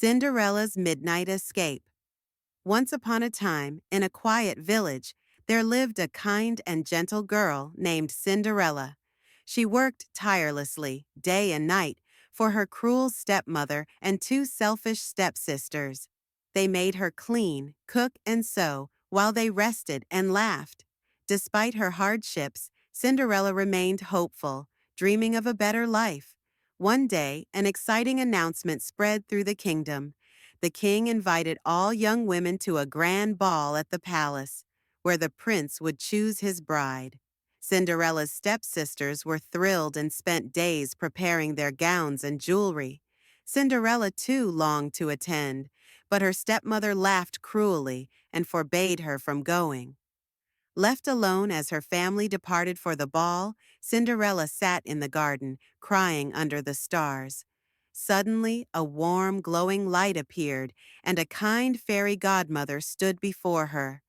Cinderella's Midnight Escape. Once upon a time, in a quiet village, there lived a kind and gentle girl named Cinderella. She worked tirelessly, day and night, for her cruel stepmother and two selfish stepsisters. They made her clean, cook, and sew while they rested and laughed. Despite her hardships, Cinderella remained hopeful, dreaming of a better life. One day, an exciting announcement spread through the kingdom. The king invited all young women to a grand ball at the palace, where the prince would choose his bride. Cinderella's stepsisters were thrilled and spent days preparing their gowns and jewelry. Cinderella, too, longed to attend, but her stepmother laughed cruelly and forbade her from going. Left alone as her family departed for the ball, Cinderella sat in the garden, crying under the stars. Suddenly, a warm, glowing light appeared, and a kind fairy godmother stood before her.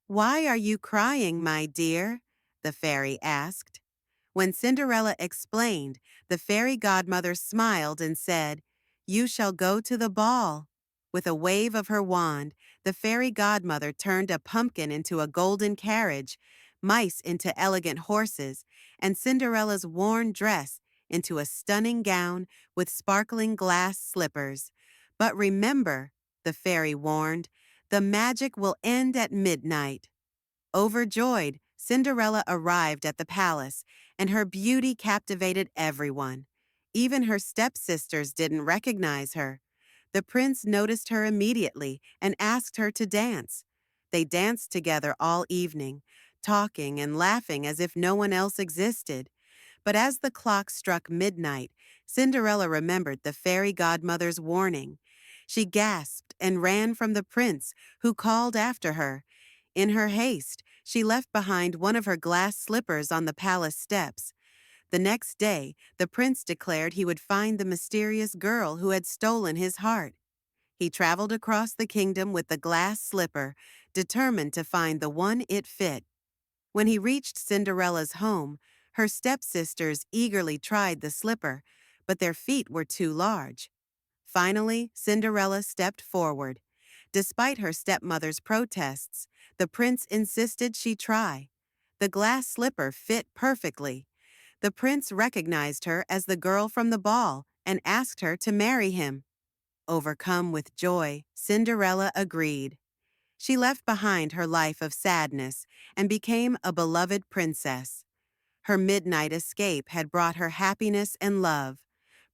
"Why are you crying, my dear?" the fairy asked. When Cinderella explained, the fairy godmother smiled and said, "You shall go to the ball." With a wave of her wand, the fairy godmother turned a pumpkin into a golden carriage, mice into elegant horses, and Cinderella's worn dress into a stunning gown with sparkling glass slippers. "But remember," the fairy warned, "the magic will end at midnight." Overjoyed, Cinderella arrived at the palace, and her beauty captivated everyone. Even her stepsisters didn't recognize her. The prince noticed her immediately and asked her to dance. They danced together all evening, talking and laughing as if no one else existed. But as the clock struck midnight, Cinderella remembered the fairy godmother's warning. She gasped and ran from the prince, who called after her. In her haste, she left behind one of her glass slippers on the palace steps. The next day, the prince declared he would find the mysterious girl who had stolen his heart. He traveled across the kingdom with the glass slipper, determined to find the one it fit. When he reached Cinderella's home, her stepsisters eagerly tried the slipper, but their feet were too large. Finally, Cinderella stepped forward. Despite her stepmother's protests, the prince insisted she try. The glass slipper fit perfectly. The prince recognized her as the girl from the ball and asked her to marry him. Overcome with joy, Cinderella agreed. She left behind her life of sadness and became a beloved princess. Her midnight escape had brought her happiness and love,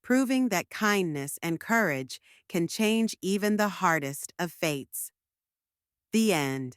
proving that kindness and courage can change even the hardest of fates. The end.